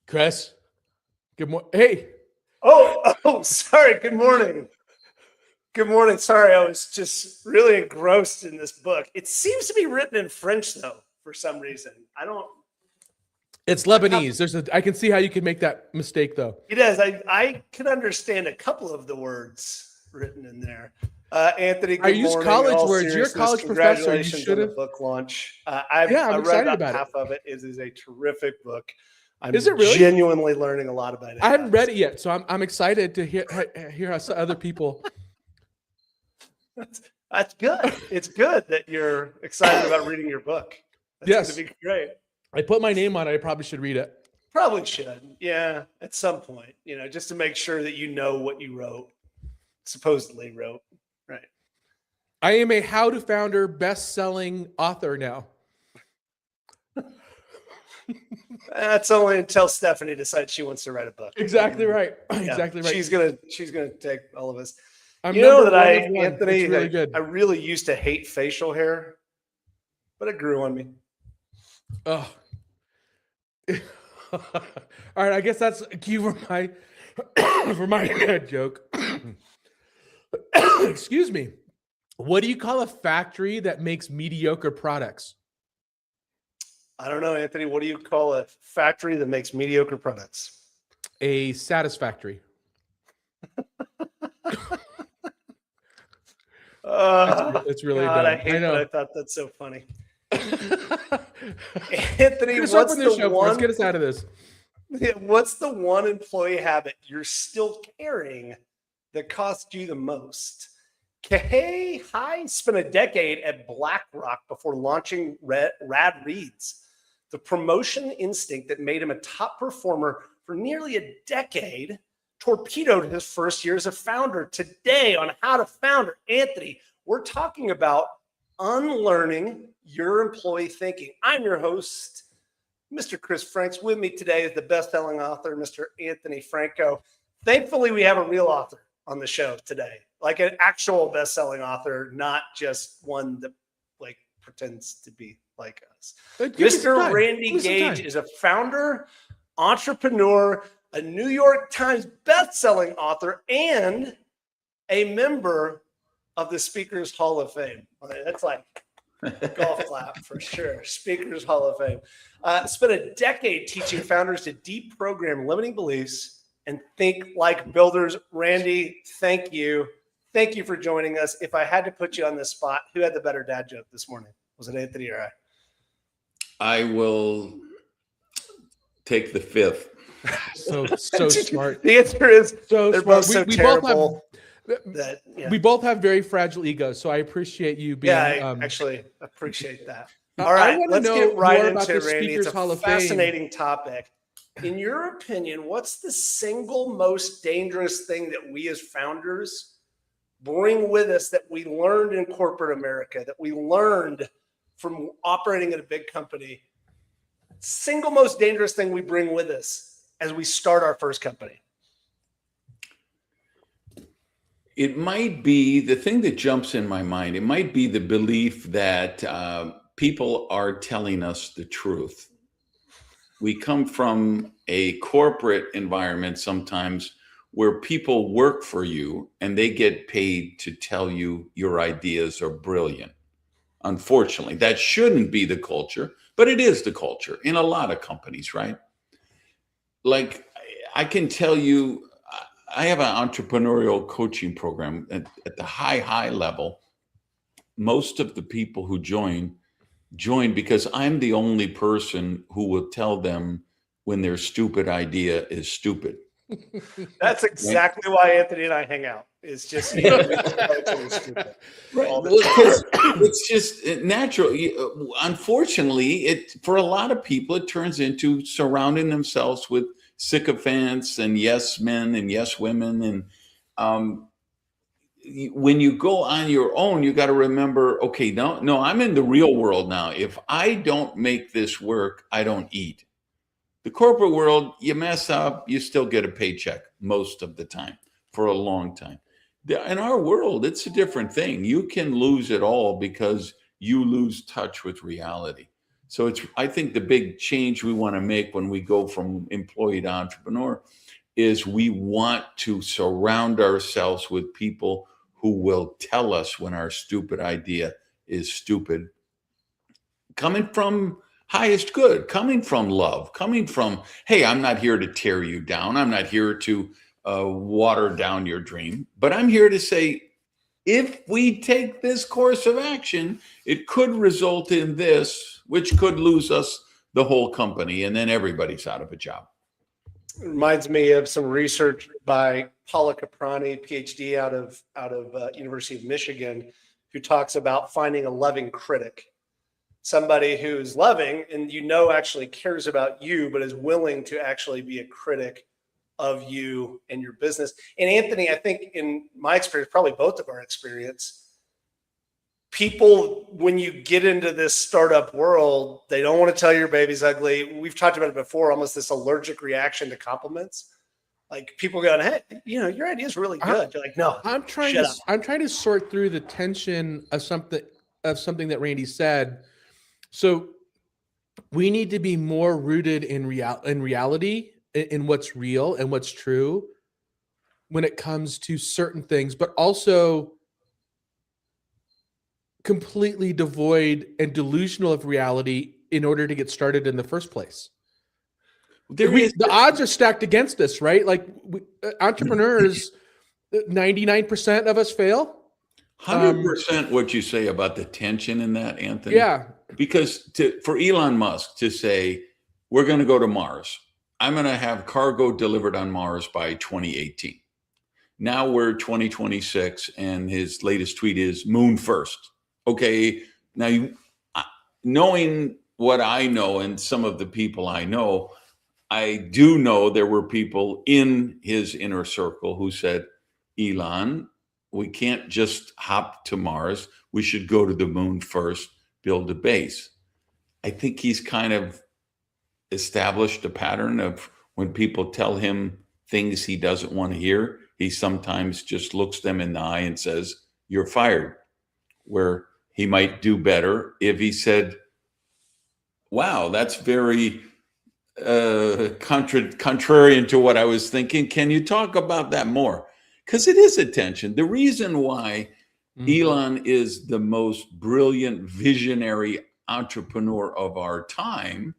Chris, good morning. Hey. Oh, sorry. Good morning. Good morning. Sorry, I was just really engrossed in this book. It seems to be written in French, though, for some reason. It's Lebanese. I can see how you could make that mistake, though. It is. I can understand a couple of the words written in there. Anthony, good morning. I use college words. You're a college professor. You should have. Book launch. I'm excited about half of it. It is a terrific book. I'm Is it really? Genuinely learning a lot about it. I haven't read it yet, so I'm excited to hear how other people. That's good. It's good that you're excited about reading your book. That's yes, going to be great. I put my name on it. I probably should read it. Probably should. Yeah, at some point, just to make sure that you know what you supposedly wrote. Right. I am a How to Founder best-selling author now. That's only until Stephanie decides she wants to write a book. Exactly right. Yeah, exactly right. She's gonna take all of us. Anthony, really good. I really used to hate facial hair, but it grew on me. Oh. All right, I guess that's a cue for my joke. Excuse me. What do you call a factory that makes mediocre products? I don't know, Anthony. What do you call a factory that makes mediocre products? A satisfactory. It's really God, dumb. I hate that. I thought that's so funny. Anthony, what's the one? Let's get us out of this. What's the one employee habit you're still carrying that cost you the most? Gage spent a decade at BlackRock before launching Rad Reads, the promotion instinct that made him a top performer for nearly a decade. Torpedoed his first year as a founder. Today on How to Founder, Anthony, we're talking about unlearning your employee thinking. I'm your host, Mr. Chris Franks. With me today is the best-selling author, Mr. Anthony Franco. Thankfully, we have a real author on the show today, like an actual best-selling author, not just one that pretends to be like us. Mr. Randy Gage is a founder, entrepreneur, a New York Times best-selling author, and a member of the Speakers Hall of Fame. That's like golf clap for sure. Speakers Hall of Fame. Spent a decade teaching founders to deprogram limiting beliefs and think like builders. Randy, thank you. Thank you for joining us. If I had to put you on the spot, who had the better dad joke this morning? Was it Anthony or I? I will take the fifth. So smart. The answer is so they're smart. both so terrible. We both have very fragile egos, so I appreciate you being. Yeah, I actually appreciate that. All right, let's get right into it, Randy. It's a fascinating topic. In your opinion, what's the single most dangerous thing that we as founders bring with us that we learned in corporate America, that we learned from operating at a big company? Single most dangerous thing we bring with us as we start our first company? It might be the thing that jumps in my mind. It might be the belief that people are telling us the truth. We come from a corporate environment sometimes where people work for you and they get paid to tell you your ideas are brilliant. Unfortunately, that shouldn't be the culture, but it is the culture in a lot of companies, right? Like, I can tell you, I have an entrepreneurial coaching program at the high level. Most of the people who join because I'm the only person who will tell them when their stupid idea is stupid. That's exactly why Anthony and I hang out. It's just stupid. Right. It's just natural. Unfortunately, for a lot of people, it turns into surrounding themselves with sycophants and yes men and yes women. And when you go on your own, you got to remember, okay, no, I'm in the real world now. If I don't make this work, I don't eat. The corporate world, you mess up, you still get a paycheck most of the time for a long time. In our world, it's a different thing. You can lose it all because you lose touch with reality. So I think the big change we want to make when we go from employee to entrepreneur is we want to surround ourselves with people who will tell us when our stupid idea is stupid, coming from highest good, coming from love, coming from, hey, I'm not here to tear you down. I'm not here to water down your dream, but I'm here to say, if we take this course of action, it could result in this, which could lose us the whole company, and then everybody's out of a job. It reminds me of some research by Paula Caprani, PhD out of University of Michigan, who talks about finding a loving critic, somebody who's loving and actually cares about you, but is willing to actually be a critic of you and your business. And Anthony, I think in my experience, probably both of our experience, people, when you get into this startup world, they don't want to tell you your baby's ugly. We've talked about it before, almost this allergic reaction to compliments. Like people going, hey, your idea is really good. You're like, no, I'm trying to sort through the tension of something that Randy said. So we need to be more rooted in reality, in what's real and what's true when it comes to certain things, but also completely devoid and delusional of reality in order to get started in the first place. The odds are stacked against us, right? Like entrepreneurs, 99% of us fail. 100% what you say about the tension in that, Anthony. Yeah. Because for Elon Musk to say, we're going to go to Mars, I'm going to have cargo delivered on Mars by 2018. Now we're 2026, and his latest tweet is moon first. Okay, now knowing what I know and some of the people I know, I do know there were people in his inner circle who said, Elon, we can't just hop to Mars. We should go to the moon first, build a base. I think he's kind of established a pattern of when people tell him things he doesn't want to hear, he sometimes just looks them in the eye and says, you're fired. Where he might do better if he said, wow, that's very contrarian to what I was thinking. Can you talk about that more? Because it is a tension. The reason why Elon is the most brilliant visionary entrepreneur of our time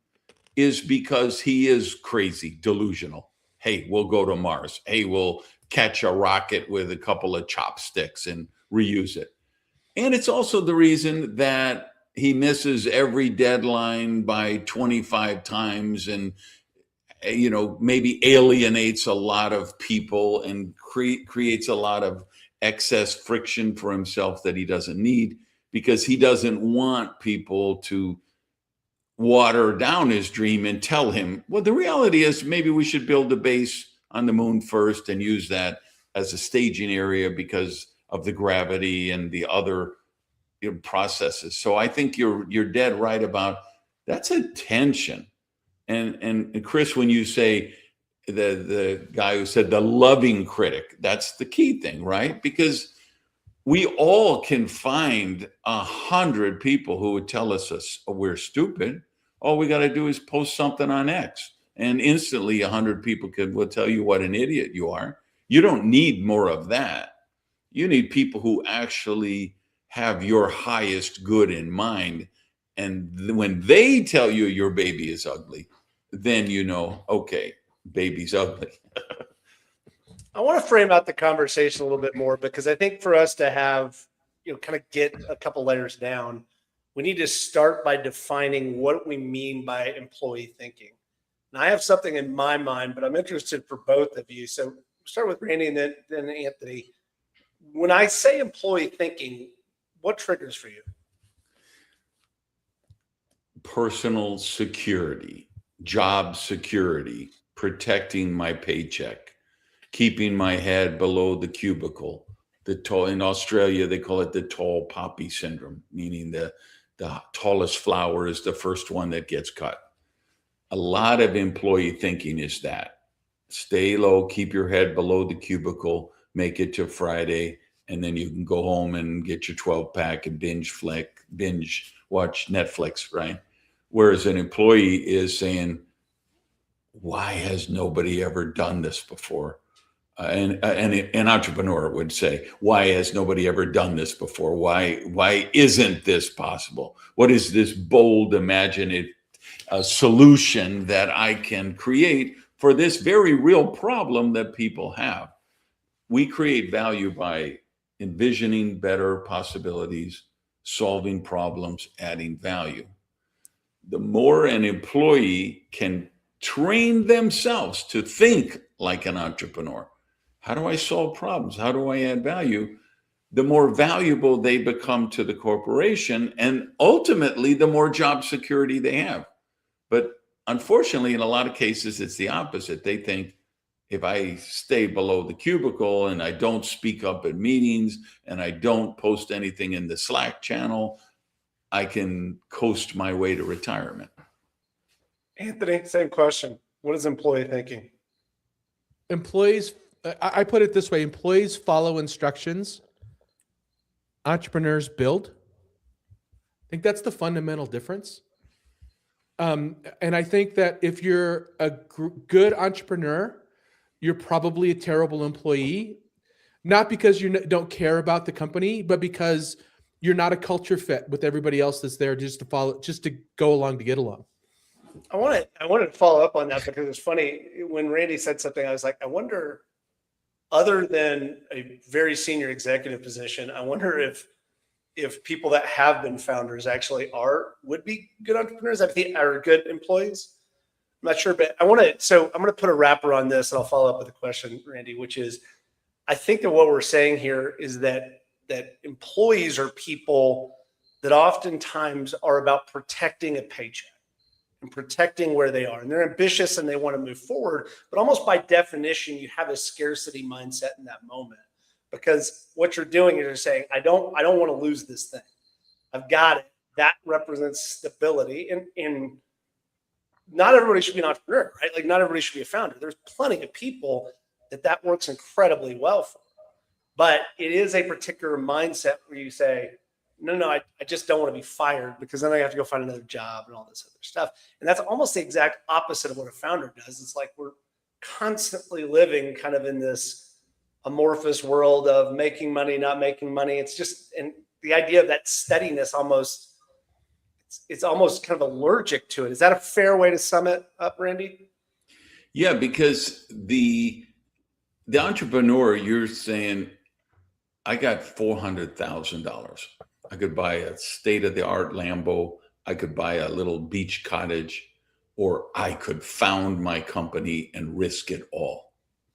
is because he is crazy, delusional. Hey, we'll go to Mars. Hey, we'll catch a rocket with a couple of chopsticks and reuse it. And it's also the reason that he misses every deadline by 25 times and, maybe alienates a lot of people and creates a lot of excess friction for himself that he doesn't need, because he doesn't want people to water down his dream and tell him, well, the reality is maybe we should build a base on the moon first and use that as a staging area because of the gravity and the other processes. So I think you're dead right about that's a tension. And Chris, when you say the guy who said the loving critic, that's the key thing, right? Because we all can find 100 people who would tell us we're stupid. All we got to do is post something on X, and instantly 100 people will tell you what an idiot you are. You don't need more of that. You need people who actually have your highest good in mind. And when they tell you your baby is ugly, then okay, baby's ugly. I want to frame out the conversation a little bit more, because I think for us to have, kind of get a couple layers down, we need to start by defining what we mean by employee thinking. And I have something in my mind, but I'm interested for both of you. So start with Randy and then Anthony. When I say employee thinking, what triggers for you? Personal security, job security, protecting my paycheck, keeping my head below the cubicle, the tall, in Australia, they call it the tall poppy syndrome, meaning the tallest flower is the first one that gets cut. A lot of employee thinking is that. Stay low, keep your head below the cubicle, make it to Friday, and then you can go home and get your 12-pack and binge watch Netflix, right? Whereas an employee is saying, why has nobody ever done this before? And an entrepreneur would say, why has nobody ever done this before? Why isn't this possible? What is this bold, imaginative solution that I can create for this very real problem that people have? We create value by envisioning better possibilities, solving problems, adding value. The more an employee can train themselves to think like an entrepreneur, how do I solve problems? How do I add value? The more valuable they become to the corporation, and ultimately, the more job security they have. But unfortunately, in a lot of cases, it's the opposite. They think if I stay below the cubicle and I don't speak up at meetings and I don't post anything in the Slack channel, I can coast my way to retirement. Anthony, same question. What is employee thinking? Employees, I put it this way, employees follow instructions, entrepreneurs build. I think that's the fundamental difference. And I think that if you're a good entrepreneur, you're probably a terrible employee, not because you don't care about the company, but because you're not a culture fit with everybody else that's there just to go along to get along. I wanted to follow up on that because it's funny when Randy said something, I was like, I wonder, other than a very senior executive position, I wonder if people that have been founders actually would be good entrepreneurs, are good employees. I'm not sure, but I'm going to put a wrapper on this and I'll follow up with a question, Randy, which is, I think that what we're saying here is that employees are people that oftentimes are about protecting a paycheck and protecting where they are. And they're ambitious and they want to move forward, but almost by definition, you have a scarcity mindset in that moment. Because what you're doing is you're saying, I don't want to lose this thing. I've got it. That represents stability. And not everybody should be an entrepreneur, right? Like not everybody should be a founder. There's plenty of people that works incredibly well for. But it is a particular mindset where you say, no, I just don't want to be fired because then I have to go find another job and all this other stuff. And that's almost the exact opposite of what a founder does. It's like we're constantly living kind of in this amorphous world of making money, not making money. It's just, and the idea of that steadiness it's almost kind of allergic to it. Is that a fair way to sum it up, Randy? Yeah, because the entrepreneur, you're saying, I got $400,000. I could buy a state-of-the-art Lambo. I could buy a little beach cottage, or I could found my company and risk it all.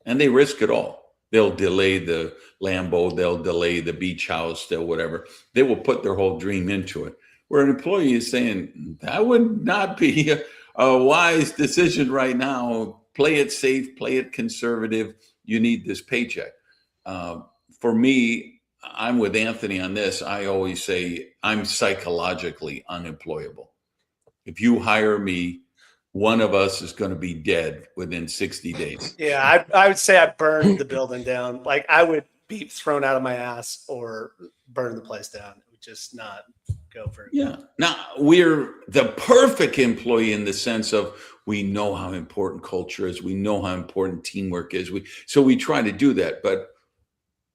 And they risk it all. They'll delay the Lambo. They'll delay the beach house. They'll whatever. They will put their whole dream into it. Where an employee is saying, that would not be a wise decision right now. Play it safe. Play it conservative. You need this paycheck. For me, I'm with Anthony on this. I always say I'm psychologically unemployable. If you hire me, one of us is going to be dead within 60 days. Yeah, I would say I burned the building down. Like I would be thrown out of my ass or burn the place down. It would just not go very Yeah. Now, we're the perfect employee in the sense of we know how important culture is. We know how important teamwork is. So we try to do that. But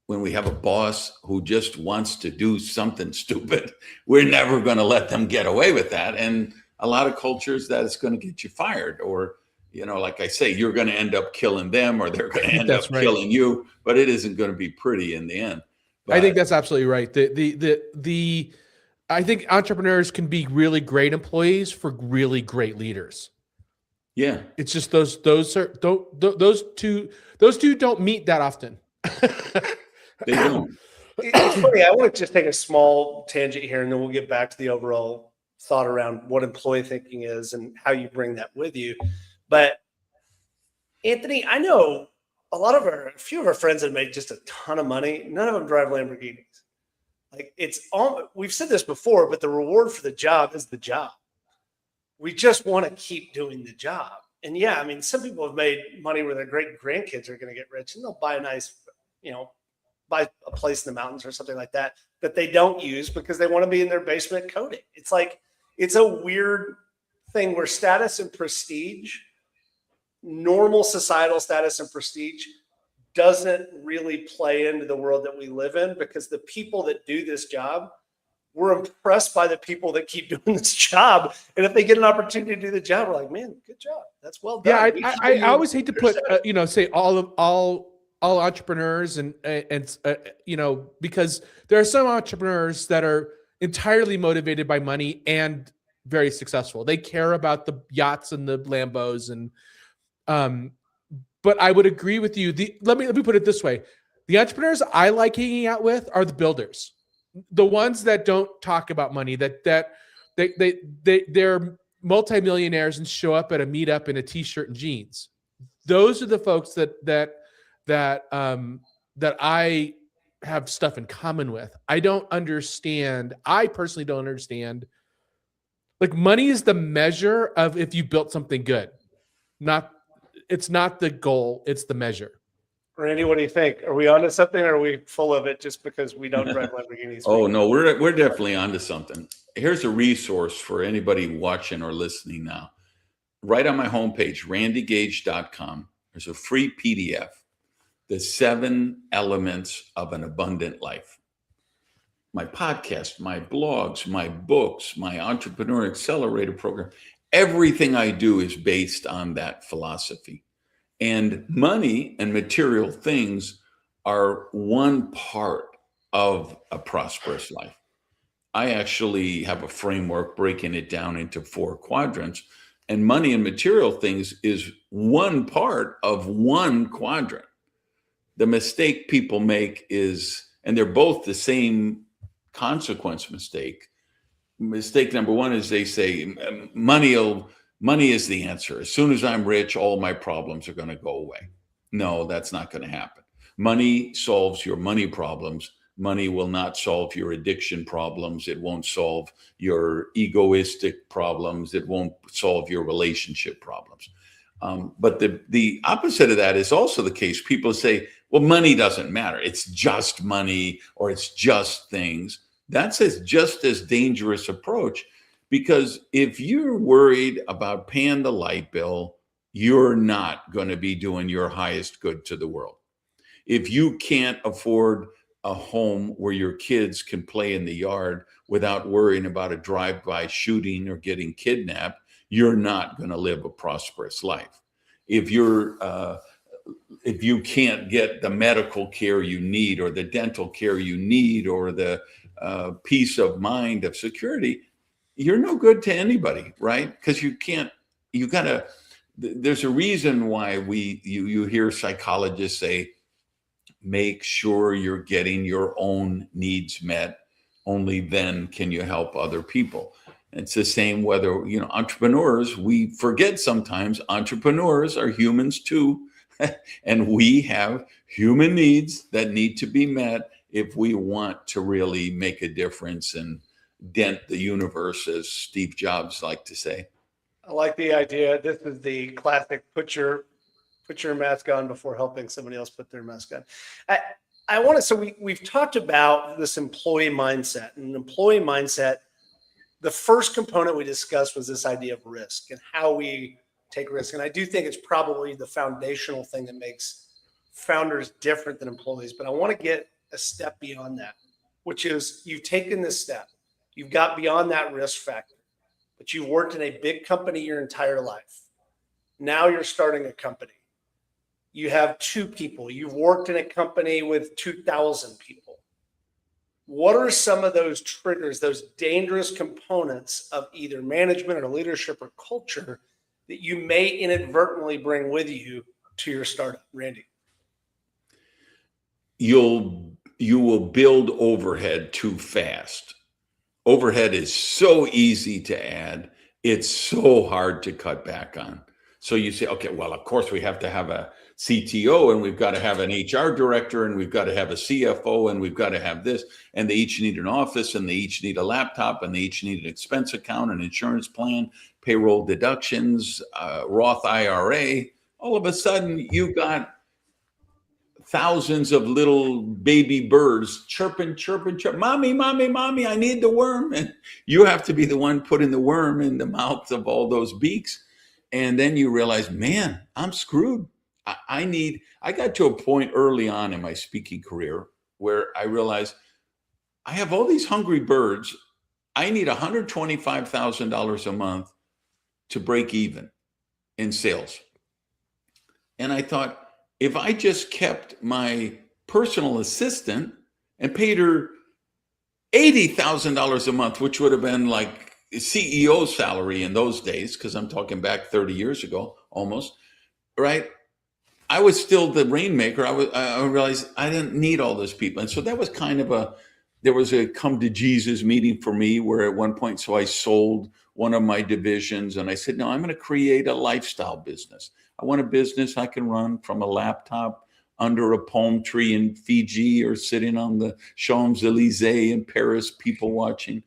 when we have a boss who just wants to do something stupid, we're never going to let them get away with that. And a lot of cultures that it's going to get you fired, or, like I say, you're going to end up killing them or they're going to end up killing you, but it isn't going to be pretty in the end. But I think that's absolutely right. I think entrepreneurs can be really great employees for really great leaders. Yeah. It's just those two don't meet that often. They don't. It's funny. I want to just take a small tangent here, and then we'll get back to the overall thought around what employee thinking is and how you bring that with you. But Anthony, I know a few of our friends have made just a ton of money. None of them drive Lamborghinis. Like we've said this before, but the reward for the job is the job. We just want to keep doing the job. And yeah, I mean, some people have made money where their great grandkids are going to get rich and they'll buy a nice, buy a place in the mountains or something like that they don't use because they want to be in their basement coding. It's like, it's a weird thing where status and prestige, normal societal status and prestige, doesn't really play into the world that we live in, because the people that do this job, we're impressed by the people that keep doing this job. And if they get an opportunity to do the job, we're like, man, good job. That's well done. Yeah, I always hate to put, say all entrepreneurs and because there are some entrepreneurs that are entirely motivated by money and very successful. They care about the yachts and the Lambos but I would agree with you. Let me put it this way. The entrepreneurs I like hanging out with are the builders. The ones that don't talk about money, they're multimillionaires and show up at a meetup in a t-shirt and jeans. Those are the folks that I have stuff in common with. I personally don't understand. Like, money is the measure of if you built something good. It's not the goal, it's the measure. Randy, what do you think? Are we onto something, or are we full of it just because we don't drive Lamborghinis? Oh, no, we're definitely onto something. Here's a resource for anybody watching or listening now. Right on my homepage, randygage.com, there's a free PDF, The 7 Elements of an Abundant Life. My podcast, my blogs, my books, my Entrepreneur Accelerator program, everything I do is based on that philosophy. And money and material things are one part of a prosperous life. I actually have a framework breaking it down into 4 quadrants, and money and material things is one part of one quadrant. The mistake people make is, and they're both the same consequence mistake. Mistake number one is they say money is the answer. As soon as I'm rich, all my problems are going to go away. No, that's not going to happen. Money solves your money problems. Money will not solve your addiction problems. It won't solve your egoistic problems. It won't solve your relationship problems. But the opposite of that is also the case. People say, well, money doesn't matter. It's just money, or it's just things. That's just as dangerous approach, because if you're worried about paying the light bill, you're not going to be doing your highest good to the world. If you can't afford a home where your kids can play in the yard without worrying about a drive-by shooting or getting kidnapped, you're not going to live a prosperous life. If you can't get the medical care you need, or the dental care you need, or the peace of mind of security, you're no good to anybody, right? Because there's a reason why you hear psychologists say, make sure you're getting your own needs met. Only then can you help other people. It's the same whether, entrepreneurs, we forget sometimes entrepreneurs are humans too. And we have human needs that need to be met if we want to really make a difference and dent the universe, as Steve Jobs liked to say. I like the idea. This is the classic put your mask on before helping somebody else put their mask on. We've talked about this employee mindset, and employee mindset, the first component we discussed was this idea of risk and how we take risk. And I do think it's probably the foundational thing that makes founders different than employees. But I want to get a step beyond that, which is you've taken this step. You've got beyond that risk factor, but you've worked in a big company your entire life. Now you're starting a company. You have 2 people. You've worked in a company with 2,000 people. What are some of those triggers, those dangerous components of either management or leadership or culture that you may inadvertently bring with you to your startup, Randy? You will build overhead too fast. Overhead is so easy to add. It's so hard to cut back on. So you say, okay, well, of course we have to have a CTO, and we've got to have an HR director, and we've got to have a CFO, and we've got to have this, and they each need an office, and they each need a laptop, and they each need an expense account, an insurance plan, payroll deductions, Roth IRA. All of a sudden, you got thousands of little baby birds chirping, chirping, chirping. Mommy, mommy, mommy, I need the worm. And you have to be the one putting the worm in the mouth of all those beaks. And then you realize, man, I'm screwed. I got to a point early on in my speaking career where I realized I have all these hungry birds. I need $125,000 a month to break even in sales. And I thought, if I just kept my personal assistant and paid her $80,000 a month, which would have been like a CEO salary in those days, because I'm talking back 30 years ago, almost, right? I was still the rainmaker. I realized I didn't need all those people. And so that was kind of there was a come to Jesus meeting for me where at one point, so I sold one of my divisions and I said, no, I'm going to create a lifestyle business. I want a business I can run from a laptop under a palm tree in Fiji or sitting on the Champs-Élysées in Paris, people watching.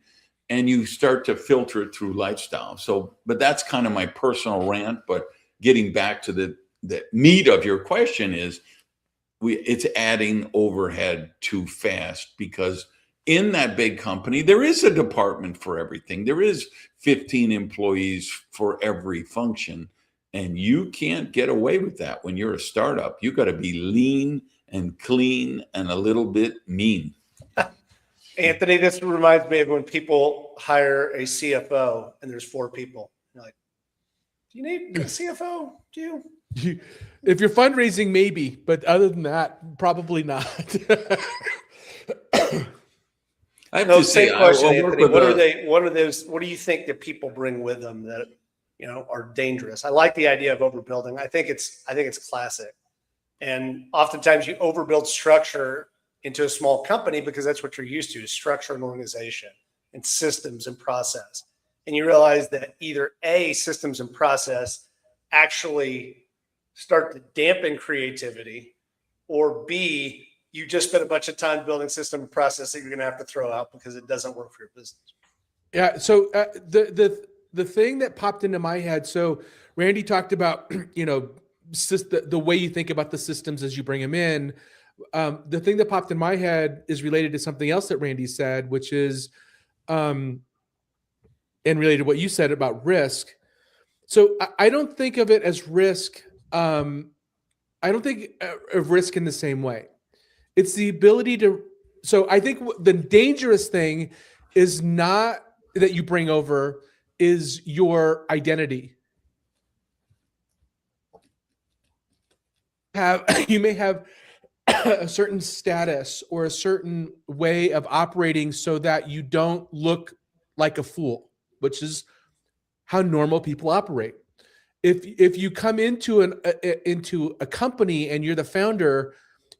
And you start to filter it through lifestyle. So, but that's kind of my personal rant. But getting back to the meat of your question is, it's adding overhead too fast, because in that big company, there is a department for everything. There is 15 employees for every function. And you can't get away with that when you're a startup. You got to be lean and clean and a little bit mean. Anthony, this reminds me of when people hire a CFO and there's 4 people. You're like, do you need a CFO? Do you? If you're fundraising, maybe, but other than that, probably not. I have No, to say, same question, I'll work Anthony. with What do you think that people bring with them that are dangerous? I like the idea of overbuilding. I think it's classic. And oftentimes you overbuild structure into a small company because that's what you're used to, is structure and organization and systems and process. And you realize that either A, systems and process actually start to dampen creativity, or B, you just spent a bunch of time building system and process that you're going to have to throw out because it doesn't work for your business. Yeah. So the thing that popped into my head. So Randy talked about, the way you think about the systems as you bring them in. The thing that popped in my head is related to something else that Randy said, which is, and related to what you said about risk. So I don't think of it as risk. I don't think of risk in the same way. It's the ability to. So I think the dangerous thing is not that you bring over, is your identity. You may have a certain status or a certain way of operating so that you don't look like a fool, which is how normal people operate. If you come into a company and you're the founder,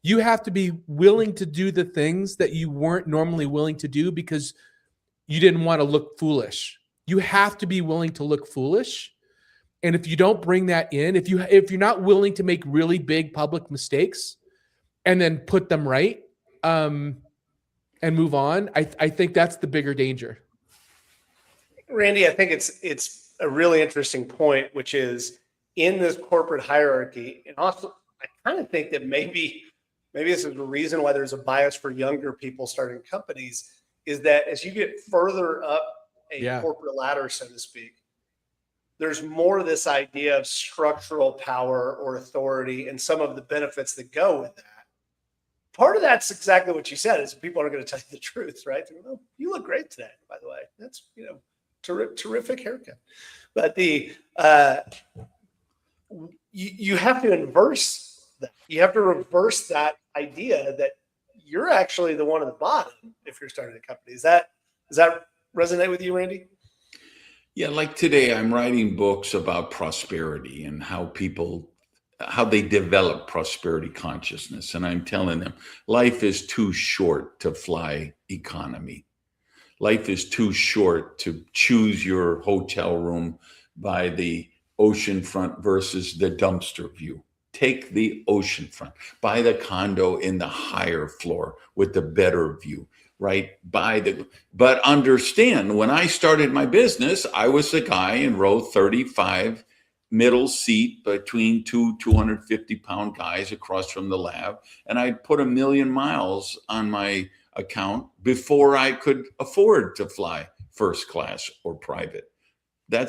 you have to be willing to do the things that you weren't normally willing to do because you didn't want to look foolish. You have to be willing to look foolish. And if you don't bring that in, if you're not willing to make really big public mistakes and then put them right, and move on, I think that's the bigger danger. Randy, I think it's a really interesting point, which is in this corporate hierarchy. And also, I kind of think that maybe this is the reason why there's a bias for younger people starting companies, is that as you get further up a corporate ladder, so to speak, there's more of this idea of structural power or authority and some of the benefits that go with that. Part of that's exactly what you said, is people aren't going to tell you the truth, right? Oh, you look great today, by the way. That's, terrific haircut. But you have to inverse that. You have to reverse that idea that you're actually the one at the bottom if you're starting a company. Does that resonate with you, Randy? Yeah, like today, I'm writing books about prosperity and how they develop prosperity consciousness. And I'm telling them, life is too short to fly economy. Life is too short to choose your hotel room by the oceanfront versus the dumpster view. Take the oceanfront. Buy the condo in the higher floor with the better view, right? But understand, when I started my business, I was the guy in row 35, middle seat between two 250-pound guys across from the lab. And I'd put 1 million miles on my account before I could afford to fly first class or private.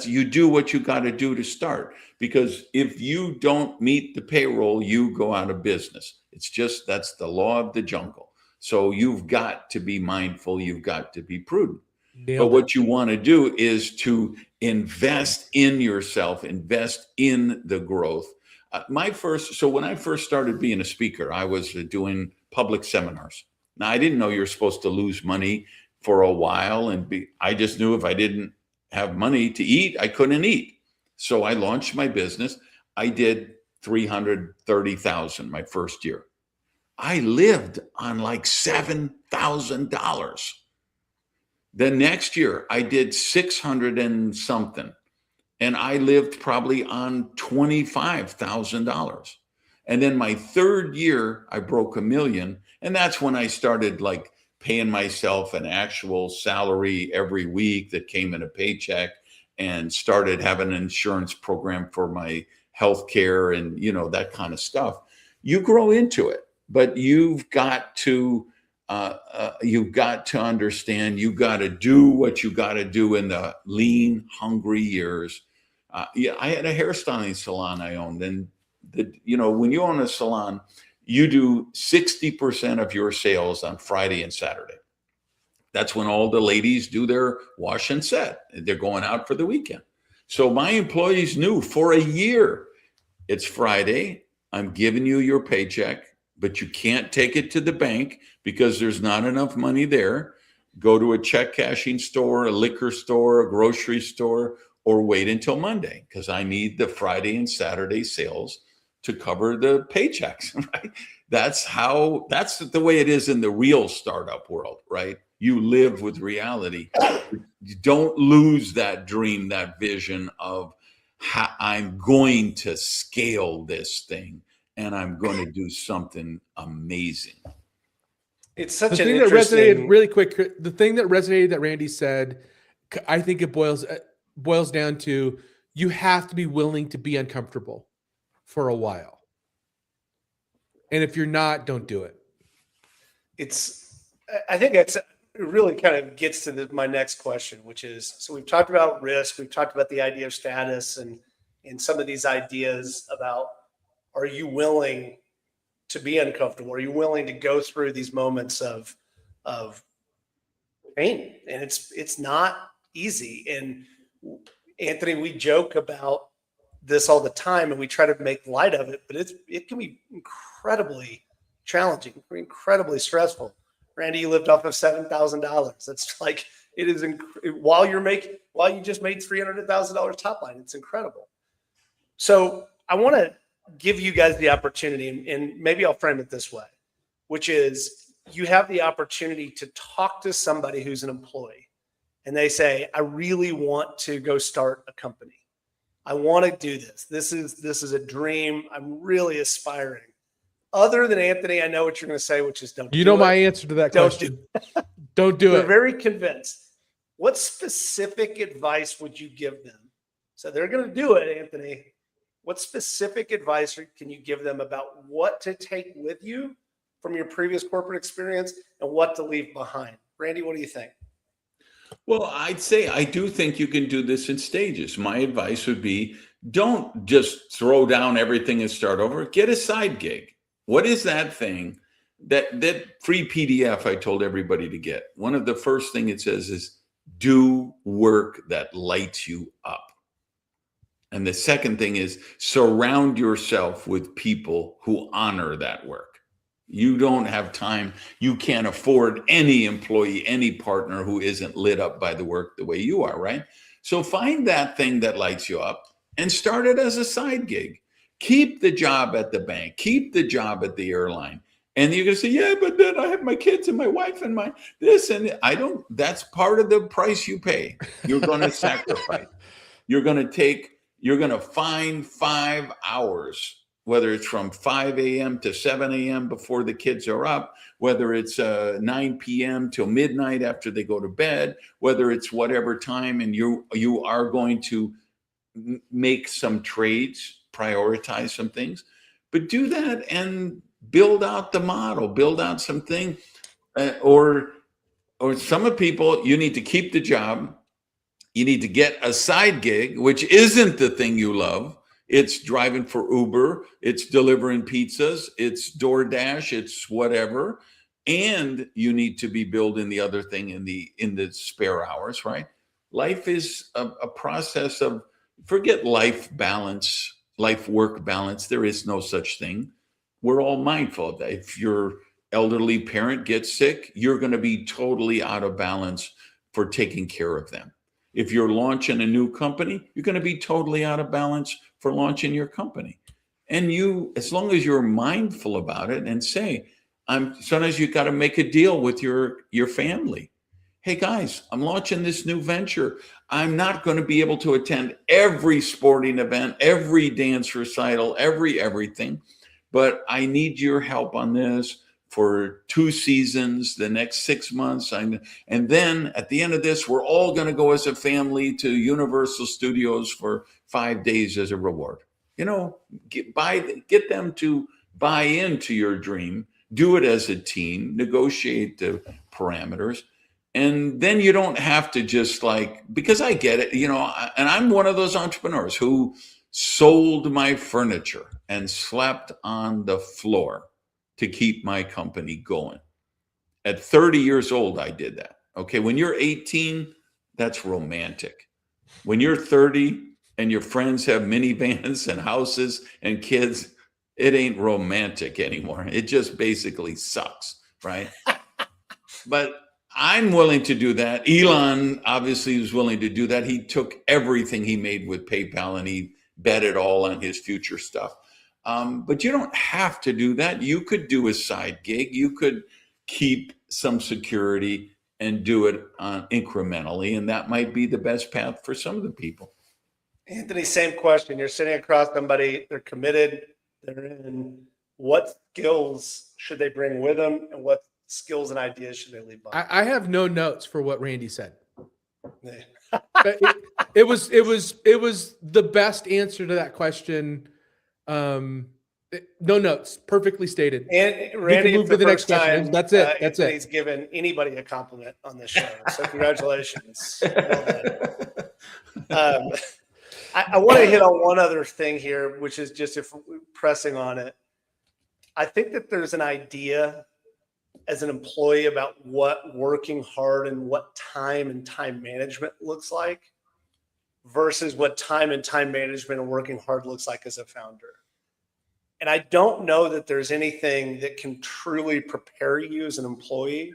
You do what you got to do to start, because if you don't meet the payroll, you go out of business. That's the law of the jungle. So you've got to be mindful. You've got to be prudent. But what you want to do is to invest in yourself, invest in the growth. When I first started being a speaker, I was doing public seminars. Now, I didn't know you're supposed to lose money for a while, I just knew if I didn't have money to eat, I couldn't eat. So I launched my business. I did $330,000 my first year. I lived on like $7,000. The next year I did 600 and something, and I lived probably on $25,000. And then my third year I broke $1 million. And that's when I started like paying myself an actual salary every week that came in a paycheck, and started having an insurance program for my health care and, that kind of stuff. You grow into it, but you've got to understand, you got to do what you got to do in the lean, hungry years. I had a hairstyling salon I owned, and when you own a salon, you do 60% of your sales on Friday and Saturday. That's when all the ladies do their wash and set. They're going out for the weekend. So my employees knew for a year, it's Friday, I'm giving you your paycheck, but you can't take it to the bank because there's not enough money there. Go to a check cashing store, a liquor store, a grocery store, or wait until Monday, because I need the Friday and Saturday sales to cover the paychecks, right? That's the way it is in the real startup world, right? You live with reality. You don't lose that dream, that vision of how I'm going to scale this thing and I'm going to do something amazing. It's such the an thing interesting... that resonated really quick. The thing that resonated that Randy said, I think it boils down to, you have to be willing to be uncomfortable for a while. And if you're not, don't do it. I think it really kind of gets to my next question, which is, so we've talked about risk. We've talked about the idea of status and some of these ideas about, are you willing to be uncomfortable? Are you willing to go through these moments of pain? And it's not easy. And Anthony, we joke about this all the time and we try to make light of it, but it can be incredibly challenging, incredibly stressful. Randy, you lived off of $7,000. That's like, it is while you just made $300,000 top line. It's incredible. So I want to give you guys the opportunity, and maybe I'll frame it this way, which is, you have the opportunity to talk to somebody who's an employee and they say, I really want to go start a company. I want to do this. This is a dream. I'm really aspiring. Other than Anthony, I know what you're going to say, which is don't. You know my answer to that question. Don't do it. They're very convinced. What specific advice would you give them? So they're going to do it, Anthony. What specific advice can you give them about what to take with you from your previous corporate experience and what to leave behind? Randy, what do you think? Well, I'd say I do think you can do this in stages. My advice would be, don't just throw down everything and start over. Get a side gig. What is that thing? That free PDF I told everybody to get. One of the first thing it says is, do work that lights you up. And the second thing is, surround yourself with people who honor that work. You don't have time. You can't afford any employee, any partner who isn't lit up by the work the way you are, right? So find that thing that lights you up and start it as a side gig. Keep the job at the bank. Keep the job at the airline. And you're going to say, yeah, but then I have my kids and my wife and my this and that's part of the price you pay. You're going to sacrifice. You're going to take you're going to find 5 hours, whether it's from 5 a.m. to 7 a.m. before the kids are up, whether it's 9 p.m. till midnight after they go to bed, whether it's whatever time, and you are going to make some trades, prioritize some things, but do that and build out the model, build out something, or some of people, you need to keep the job. You need to get a side gig, which isn't the thing you love. It's driving for Uber, it's delivering pizzas, it's DoorDash, it's whatever. And you need to be building the other thing in the spare hours, right? Life is a process of, forget life balance, life work balance. There is no such thing. We're all mindful of that. If your elderly parent gets sick, you're going to be totally out of balance for taking care of them. If you're launching a new company, you're going to be totally out of balance for launching your company. And you, as long as you're mindful about it and say, sometimes you got to make a deal with your family. Hey guys, I'm launching this new venture. I'm not going to be able to attend every sporting event, every dance recital, everything, but I need your help on this for 2 seasons, the next 6 months. And then at the end of this, we're all going to go as a family to Universal Studios for 5 days as a reward. Get them to buy into your dream, do it as a team, negotiate the parameters. And then you don't have to just because I get it, and I'm one of those entrepreneurs who sold my furniture and slept on the floor to keep my company going. At 30 years old, I did that. Okay. When you're 18, that's romantic. When you're 30 and your friends have minivans and houses and kids, it ain't romantic anymore. It just basically sucks. Right. But I'm willing to do that. Elon obviously was willing to do that. He took everything he made with PayPal and he bet it all on his future stuff. But you don't have to do that. You could do a side gig. You could keep some security and do it incrementally. And that might be the best path for some of the people. Anthony, same question. You're sitting across somebody, they're committed, they're in. What skills should they bring with them, and what skills and ideas should they leave behind? I have no notes for what Randy said. Yeah. It was the best answer to that question. No notes, perftly stated. And Randy, move to the next question. That's it. That's it. He's given anybody a compliment on this show, so congratulations. Well done. I want to hit on one other thing here, which is just if we're pressing on it. I think that there's an idea as an employee about what working hard and what time and time management looks like versus what time and time management and working hard looks like as a founder. And I don't know that there's anything that can truly prepare you as an employee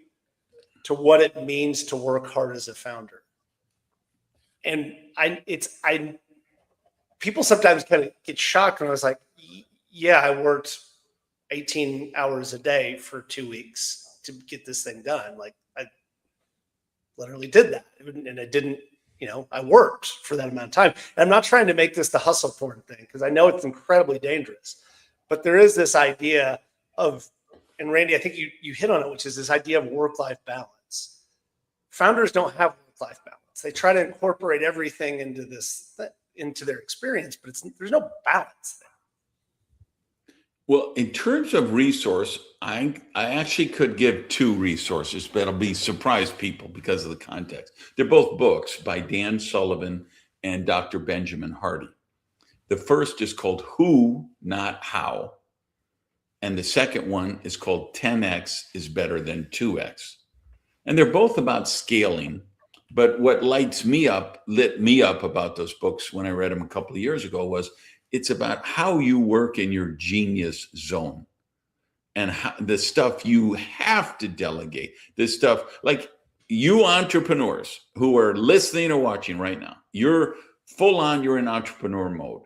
to what it means to work hard as a founder. And people sometimes kind of get shocked when I was like, yeah, I worked 18 hours a day for 2 weeks to get this thing done. Like I literally did that. And it didn't, I worked for that amount of time. And I'm not trying to make this the hustle porn thing, because I know it's incredibly dangerous. But there is this idea of, and Randy, I think you hit on it, which is this idea of work-life balance. Founders don't have work-life balance. They try to incorporate everything into their experience, but there's no balance there. Well, in terms of resource, I actually could give 2 resources, but it'll surprise people because of the context. They're both books by Dan Sullivan and Dr. Benjamin Hardy. The first is called Who, Not How. And the second one is called 10X is Better Than 2X. And they're both about scaling. But what lit me up about those books when I read them a couple of years ago was it's about how you work in your genius zone and the stuff you have to delegate, this stuff like you entrepreneurs who are listening or watching right now, you're full on, you're in entrepreneur mode.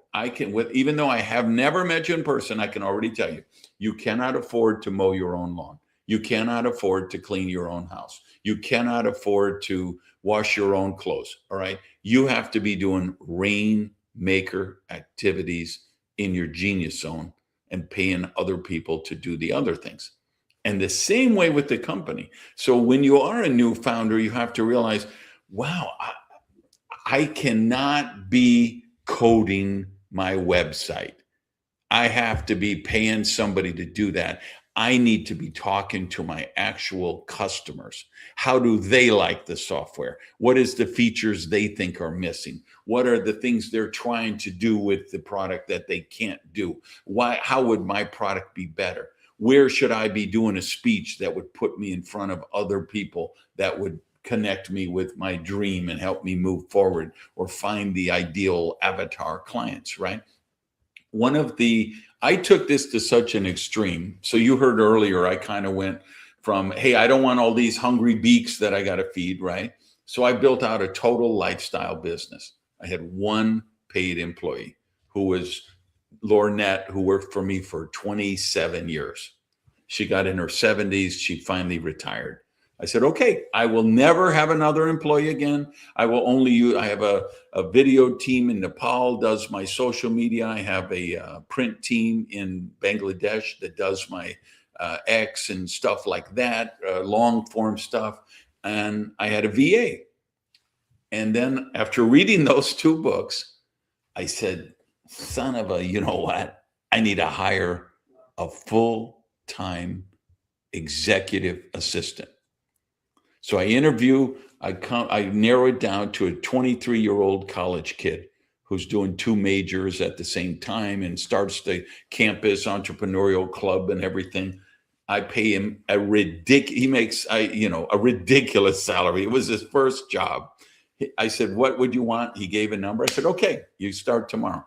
Even though I have never met you in person, I can already tell you, you cannot afford to mow your own lawn. You cannot afford to clean your own house. You cannot afford to wash your own clothes. All right. You have to be doing rain maker activities in your genius zone and paying other people to do the other things. And the same way with the company. So when you are a new founder, you have to realize, wow, I cannot be coding my website. I have to be paying somebody to do that. I need to be talking to my actual customers. How do they like the software? What is the features they think are missing? What are the things they're trying to do with the product that they can't do? How would my product be better? Where should I be doing a speech that would put me in front of other people that would connect me with my dream and help me move forward or find the ideal avatar clients, right? I took this to such an extreme. So you heard earlier, I kind of went from, hey, I don't want all these hungry beaks that I got to feed, right? So I built out a total lifestyle business. I had one paid employee who was Lornette, who worked for me for 27 years. She got in her 70s. She finally retired. I said, okay, I will never have another employee again. I have a video team in Nepal does my social media. I have a print team in Bangladesh that does my X and stuff like that, long form stuff. And I had a VA. And then after reading those two books, I said, son of a, you know what? I need to hire a full-time executive assistant. So I narrow it down to a 23-year-old college kid who's doing two majors at the same time and starts the campus entrepreneurial club and everything. I pay him a ridiculous salary. It was his first job. I said, what would you want? He gave a number. I said, okay, you start tomorrow.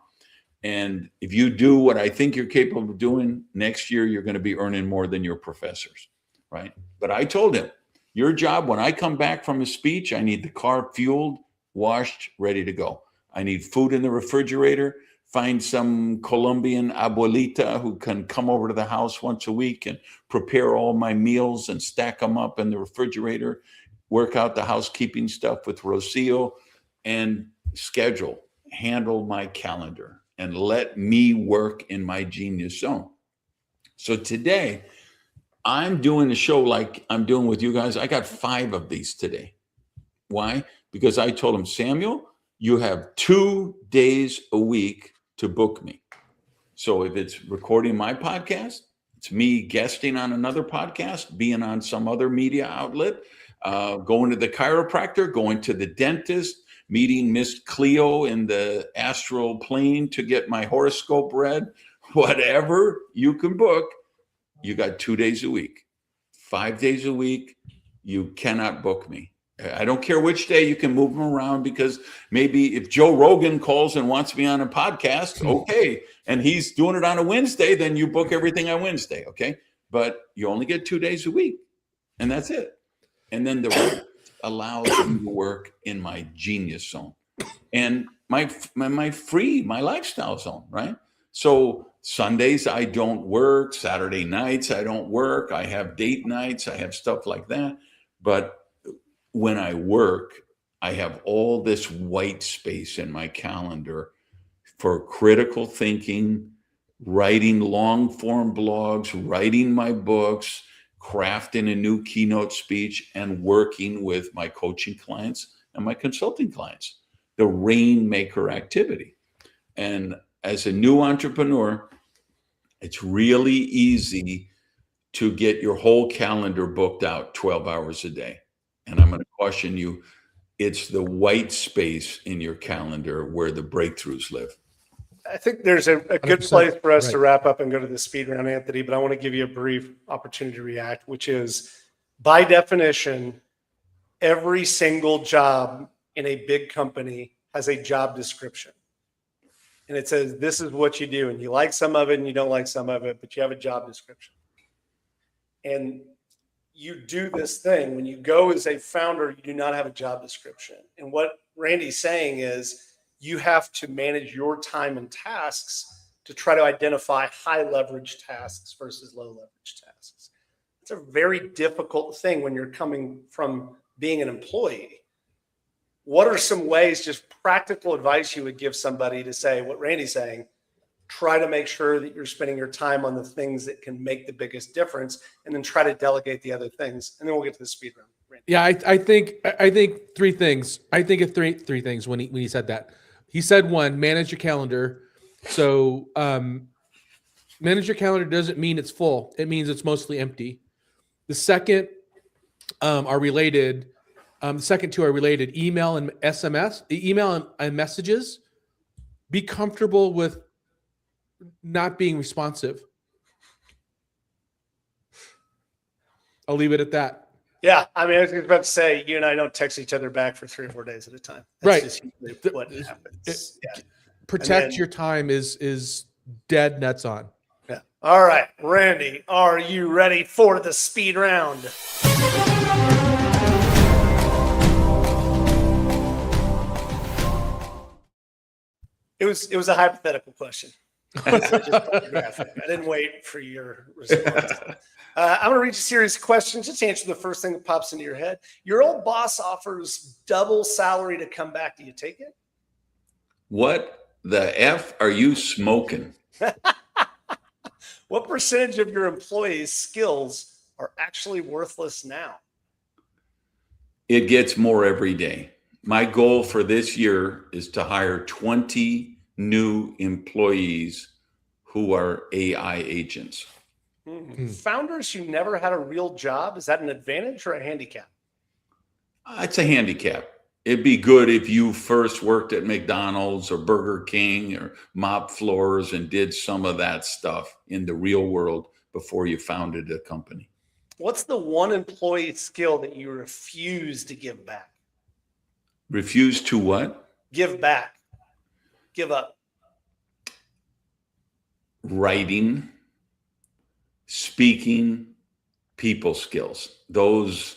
And if you do what I think you're capable of doing, next year, you're going to be earning more than your professors, right? But I told him, your job, when I come back from a speech, I need the car fueled, washed, ready to go. I need food in the refrigerator. Find some Colombian abuelita who can come over to the house once a week and prepare all my meals and stack them up in the refrigerator. Work out the housekeeping stuff with Rocio and handle my calendar and let me work in my genius zone. So today, I'm doing a show like I'm doing with you guys. I got 5 of these today. Why? Because I told him, Samuel, you have 2 days a week to book me. So if it's recording my podcast, it's me guesting on another podcast, being on some other media outlet, going to the chiropractor, going to the dentist, meeting Miss Cleo in the astral plane to get my horoscope read, whatever you can book. You got 2 days a week, 5 days a week. You cannot book me. I don't care which day. You can move them around because maybe if Joe Rogan calls and wants me on a podcast, okay, and he's doing it on a Wednesday, then you book everything on Wednesday, okay? But you only get 2 days a week, and that's it. And then the rest allows me to work in my genius zone and my lifestyle zone, right? So Sundays, I don't work. Saturday nights, I don't work. I have date nights. I have stuff like that. But when I work, I have all this white space in my calendar for critical thinking, writing long form blogs, writing my books, crafting a new keynote speech, and working with my coaching clients and my consulting clients, the rainmaker activity. And as a new entrepreneur, it's really easy to get your whole calendar booked out 12 hours a day. And I'm going to caution you, it's the white space in your calendar where the breakthroughs live. I think there's a good 100%, place for us right. to wrap up and go to the speed round, Anthony, but I want to give you a brief opportunity to react, which is, by definition, every single job in a big company has a job description. And it says, this is what you do. And you like some of it and you don't like some of it, but you have a job description. And you do this thing. When you go as a founder, you do not have a job description. And what Randy's saying is you have to manage your time and tasks to try to identify high leverage tasks versus low leverage tasks. It's a very difficult thing when you're coming from being an employee. what are some ways, just practical advice you would give somebody to say what Randy's saying? Try to make sure that you're spending your time on the things that can make the biggest difference, and then try to delegate the other things. And then we'll get to the speed round. Randy. Yeah, I think three things. I think of three things when he said that. He said one, manage your calendar. So manage your calendar doesn't mean it's full. It means it's mostly empty. The second are related. The second two are related. Email and SMS, email and messages. Be comfortable with not being responsive. I'll leave it at that. Yeah, I mean, I was about to say, you and I don't text each other back for 3 or 4 days at a time. That's Right. just usually what happens. Yeah. Protect your time is dead nuts on. Yeah. All right, Randy, are you ready for the speed round? It was a hypothetical question. So I didn't wait for your response. I'm going to read a series of questions. Just answer the first thing that pops into your head. Your old boss offers double salary to come back. Do you take it? What the F are you smoking? What percentage of your employees' skills are actually worthless now? It gets more every day. My goal for this year is to hire 20 new employees who are AI agents. Founders who never had a real job, is that an advantage or a handicap? It's a handicap. It'd be good if you first worked at McDonald's or Burger King or mop floors and did some of that stuff in the real world before you founded a company. What's the one employee skill that you refuse to give back? Refuse to what? Give back. Give up. Writing, speaking, people skills. That's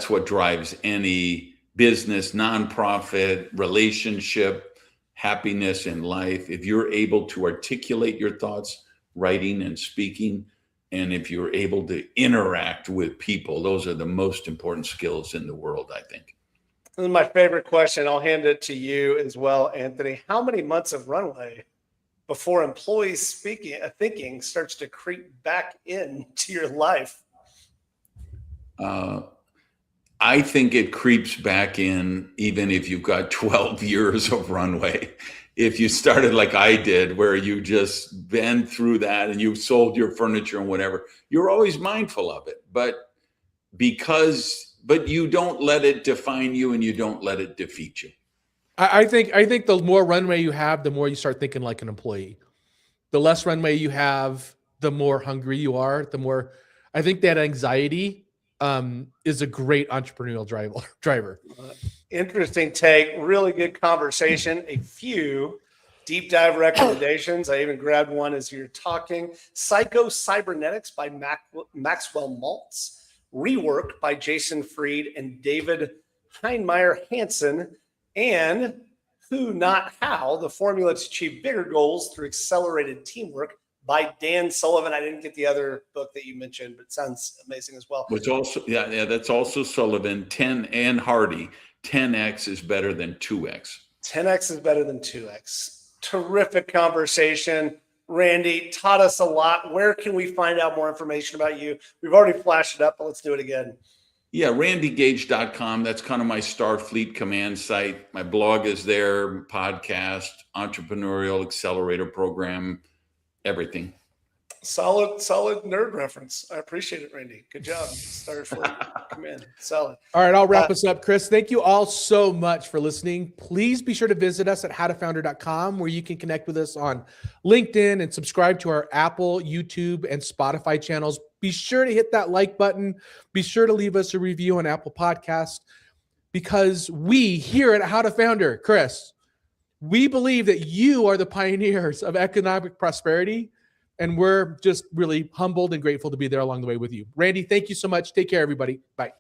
what drives any business, nonprofit, relationship, happiness in life. If you're able to articulate your thoughts, writing and speaking, and if you're able to interact with people, those are the most important skills in the world, I think. This is my favorite question. I'll hand it to you as well, Anthony. How many months of runway before employees thinking starts to creep back into your life? I think it creeps back in even if you've got 12 years of runway. If you started like I did, where you just been through that and you sold your furniture and whatever, you're always mindful of it. But you don't let it define you and you don't let it defeat you. I think the more runway you have, the more you start thinking like an employee. The less runway you have, the more hungry you are. The more, I think that anxiety is a great entrepreneurial driver. Interesting take. Really good conversation. A few deep dive recommendations. I even grabbed one as you're talking. Psycho Cybernetics by Maxwell Maltz. Rework by Jason Fried and David Heinemeier Hansen. And Who Not How, the formula to achieve bigger goals through accelerated teamwork by Dan Sullivan. I didn't get the other book that you mentioned, but it sounds amazing as well. Which also, that's also Sullivan, 10 and Hardy. 10x is better than 2x. 10x is better than 2x. Terrific conversation. Randy taught us a lot. Where can we find out more information about you? We've already flashed it up, but let's do it again. Yeah, randygage.com. That's kind of my Starfleet command site. My blog is there, podcast, entrepreneurial accelerator program, everything. Solid nerd reference. I appreciate it, Randy. Good job. Starfleet command. Solid. All right, I'll wrap us up. Chris, thank you all so much for listening. Please be sure to visit us at howtofounder.com, where you can connect with us on LinkedIn and subscribe to our Apple, YouTube, and Spotify channels. Be sure to hit that like button. Be sure to leave us a review on Apple Podcast, because we here at How to Founder, Chris, we believe that you are the pioneers of economic prosperity. And we're just really humbled and grateful to be there along the way with you. Randy, thank you so much. Take care, everybody. Bye.